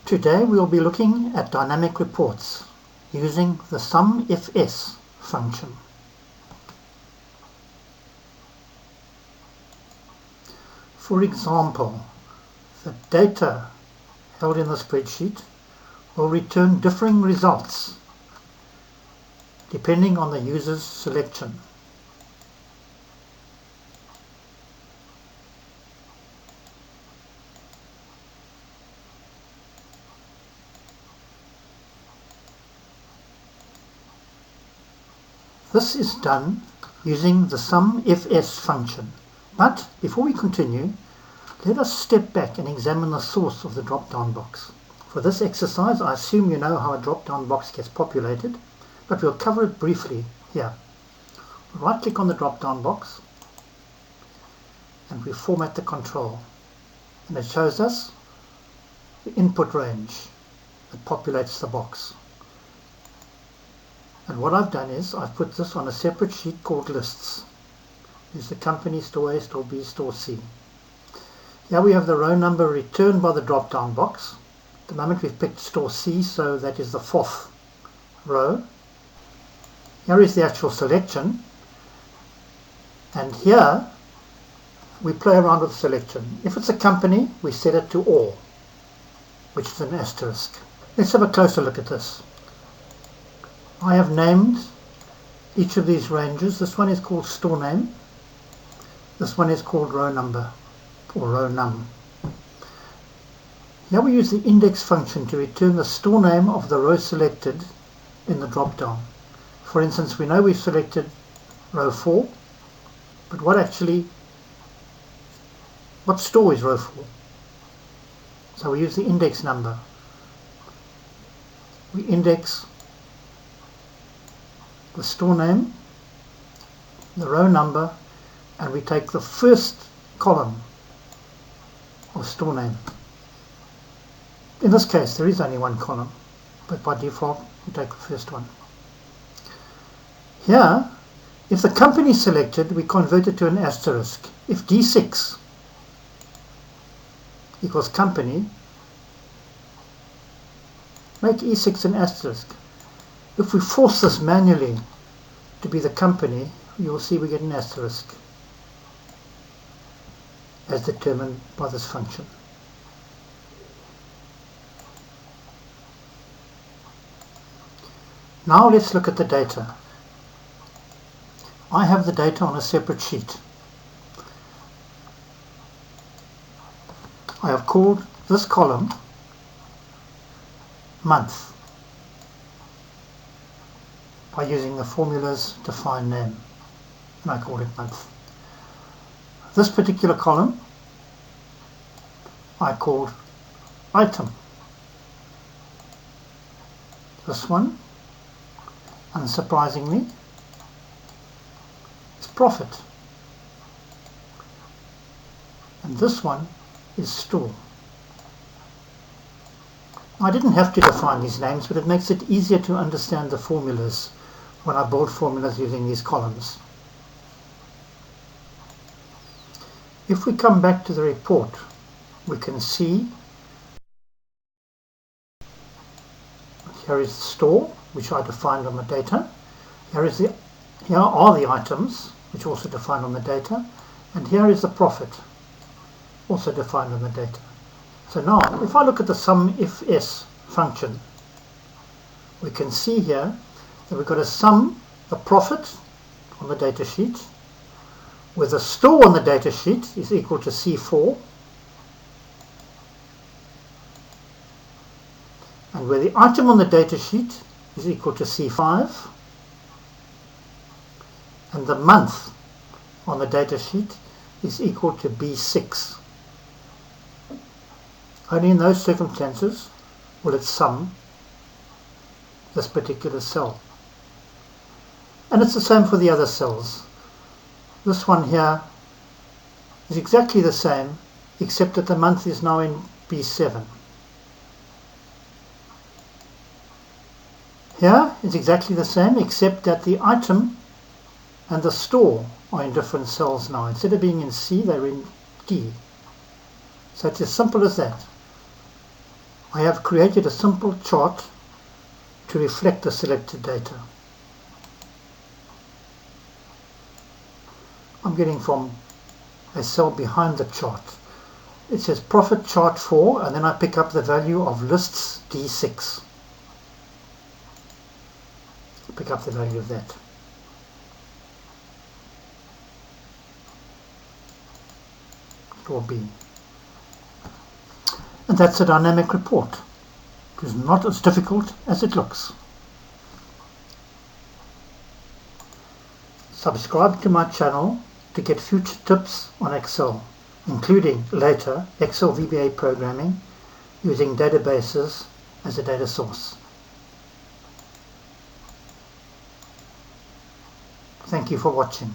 Today we'll be looking at dynamic reports using the SUMIFS function. For example, the data held in the spreadsheet will return differing results depending on the user's selection. This is done using the SUMIFS function. But before we continue, let us step back and examine the source of the drop-down box. For this exercise, I assume you know how a drop-down box gets populated, but we'll cover it briefly here. Right-click on the drop-down box and we format the control. And it shows us the input range that populates the box. And what I've done is I've put this on a separate sheet called lists. There's the company, store A, store B, store C. Here we have the row number returned by the drop-down box. At the moment we've picked store C, so that is the fourth row. Here is the actual selection. And here we play around with selection. If it's a company, we set it to all, which is an asterisk. Let's have a closer look at this. I have named each of these ranges. This one is called store name. This one is called row number, or row num. Here we use the index function to return the store name of the row selected in the drop-down. For instance, we know we've selected row 4, but what store is row 4? So we use the index number. We index the store name, the row number, and we take the first column of store name. In this case there is only one column, but by default we take the first one. Here, if the company is selected, we convert it to an asterisk. If D6 equals company, make E6 an asterisk. If we force this manually to be the company, you will see we get an asterisk as determined by this function. Now let's look at the data. I have the data on a separate sheet. I have called this column month by using the formula's define name, and I call it month. This particular column I called item. This one, unsurprisingly, is profit. And this one is store. I didn't have to define these names, but it makes it easier to understand the formulas when I build formulas using these columns. If we come back to the report, we can see here is the store, which I defined on the data. Here are the items, which also defined on the data, and here is the profit, also defined on the data. So now, if I look at the SUMIFS function, we can see here that we've got to sum the profit on the data sheet with the store on the data sheet is equal to C4, and where the item on the data sheet is equal to C5, and the month on the data sheet is equal to B6. Only in those circumstances will it sum this particular cell. And it's the same for the other cells. This one here is exactly the same, except that the month is now in B7. Here it's exactly the same, except that the item and the store are in different cells now. Instead of being in C, they're in D. So it's as simple as that. I have created a simple chart to reflect the selected data. I'm getting from a cell behind the chart. It says profit chart 4, and then I pick up the value of lists D6. Pick up the value of that. It will be. And that's a dynamic report. It is not as difficult as it looks. Subscribe to my channel to get future tips on Excel, including later Excel VBA programming using databases as a data source. Thank you for watching.